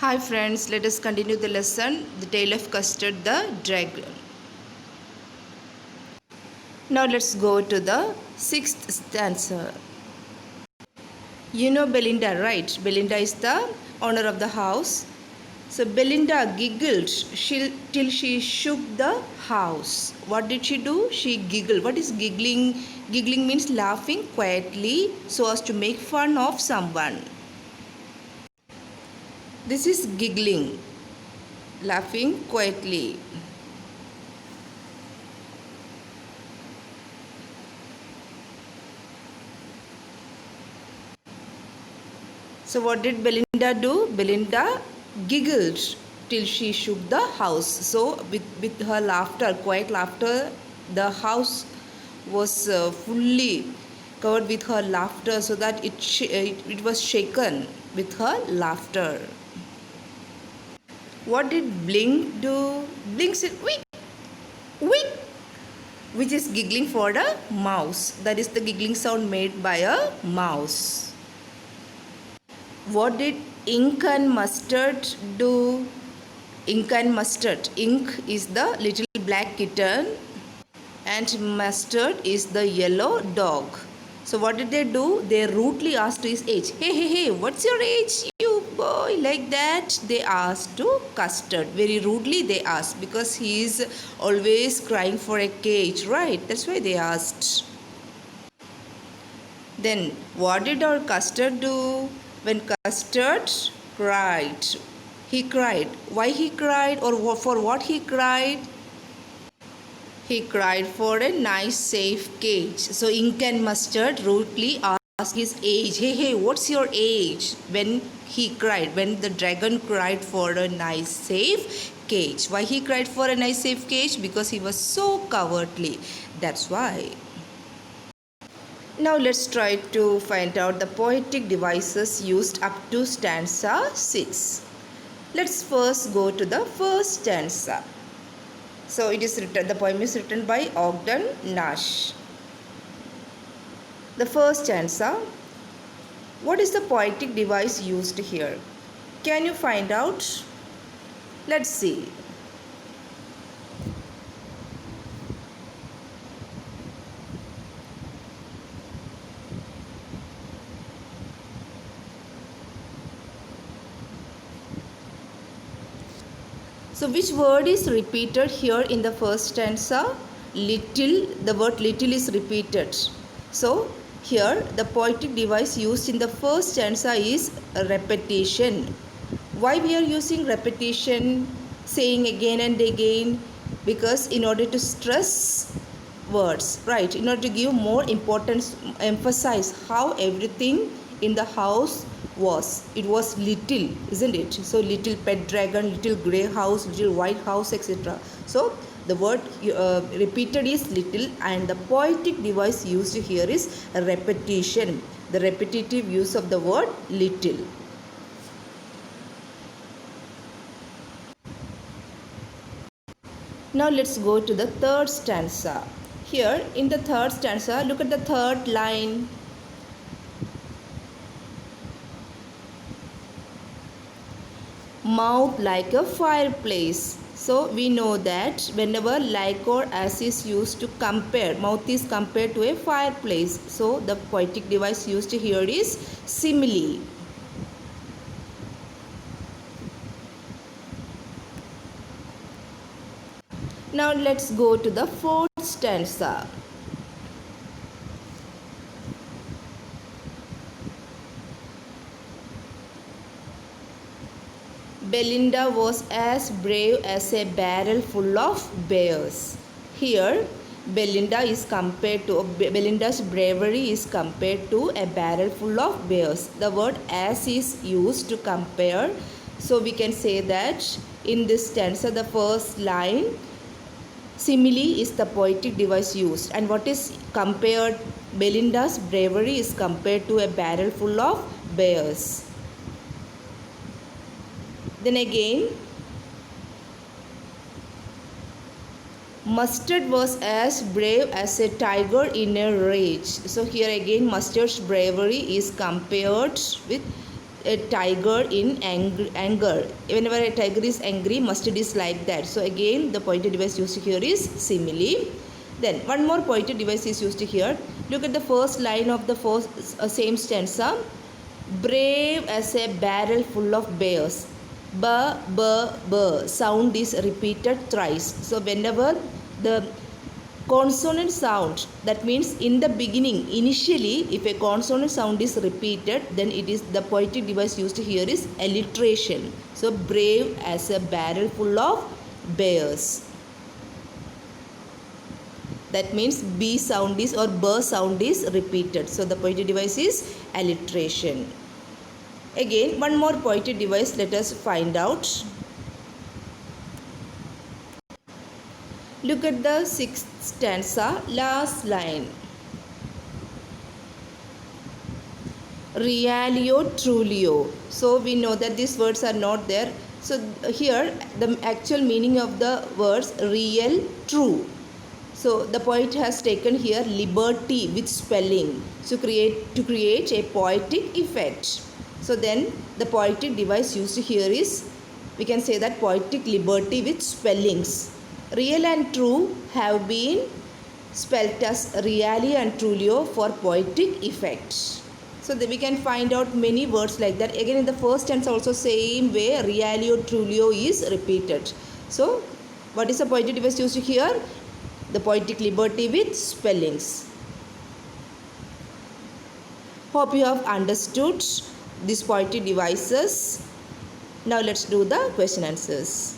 Hi friends, let us continue the lesson, The Tale of Custard the Dragon. Now let's go to the sixth stanza. You know Belinda, right? Belinda is the owner of the house. So Belinda giggled till she shook the house. What did she do? She giggled. What is giggling? Giggling means laughing quietly so as to make fun of someone. This is giggling, laughing quietly. So what did Belinda do? Belinda giggled till she shook the house. So with her laughter, quiet laughter, the house was fully covered with her laughter so that it was shaken with her laughter. What did Blink do? Blink said, "Wait, wait," which is giggling for the mouse. That is the giggling sound made by a mouse. What did Ink and Mustard do? Ink and Mustard. Ink is the little black kitten and Mustard is the yellow dog. So what did they do? They rudely asked his age. Hey, what's your age, you boy? Like that, they asked to Custard. Very rudely they asked because he is always crying for a cage, right? That's why they asked. Then what did our Custard do? When Custard cried, he cried. Why he cried or for what he cried? He cried for a nice safe cage. So Ink and Mustard rudely asked his age. Hey, what's your age? When he cried, when the dragon cried for a nice safe cage. Why he cried for a nice safe cage? Because he was so cowardly. That's why. Now let's try to find out the poetic devices used up to stanza 6. Let's first go to the first stanza. So it is written, the poem is written by Ogden Nash. The first stanza. What is the poetic device used here? Can you find out? Let's see. So which word is repeated here in the first stanza? Little. The word little is repeated. So here the poetic device used in the first stanza is repetition. Why we are using repetition, saying again and again? Because in order to stress words, right? In order to give more importance, emphasize how everything in the house was. It was little, isn't it? So little pet dragon, little grey house, little white house, etc. So the word repeated is little, and the poetic device used here is repetition. The repetitive use of the word little. Now let's go to the third stanza. Here in the third stanza, look at the third line. Mouth like a fireplace. So we know that whenever like or as is used to compare, mouth is compared to a fireplace. So the poetic device used here is simile. Now let's go to the fourth stanza. Belinda was as brave as a barrel full of bears. Here, Belinda's bravery is compared to a barrel full of bears. The word as is used to compare. So we can say that in this stanza, the first line, simile is the poetic device used. And what is compared? Belinda's bravery is compared to a barrel full of bears. Then again, Mustard was as brave as a tiger in a rage. So here again, Mustard's bravery is compared with a tiger in anger. Whenever a tiger is angry, must it is like that. So again, the pointed device used here is simile. Then one more pointed device is used here. Look at the first line of the first same stanza. Brave as a barrel full of bears. B, b, b. Sound is repeated thrice. So whenever the consonant sound, that means in the beginning, initially, if a consonant sound is repeated, then it is the poetic device used here is alliteration. So brave as a barrel full of bears. That means B sound is or B sound is repeated. So the poetic device is alliteration. Again, one more poetic device, let us find out. Look at the sixth stanza, last line. Realio, trulio. So we know that these words are not there. So here the actual meaning of the words real, true. So the poet has taken here liberty with spelling to create a poetic effect. So then the poetic device used here is, we can say that poetic liberty with spellings. Real and true have been spelt as realio and trulio for poetic effect. So that we can find out many words like that. Again in the first tense also same way realio, trulio is repeated. So what is the poetic device used here? The poetic liberty with spellings. Hope you have understood these poetic devices. Now let's do the question answers.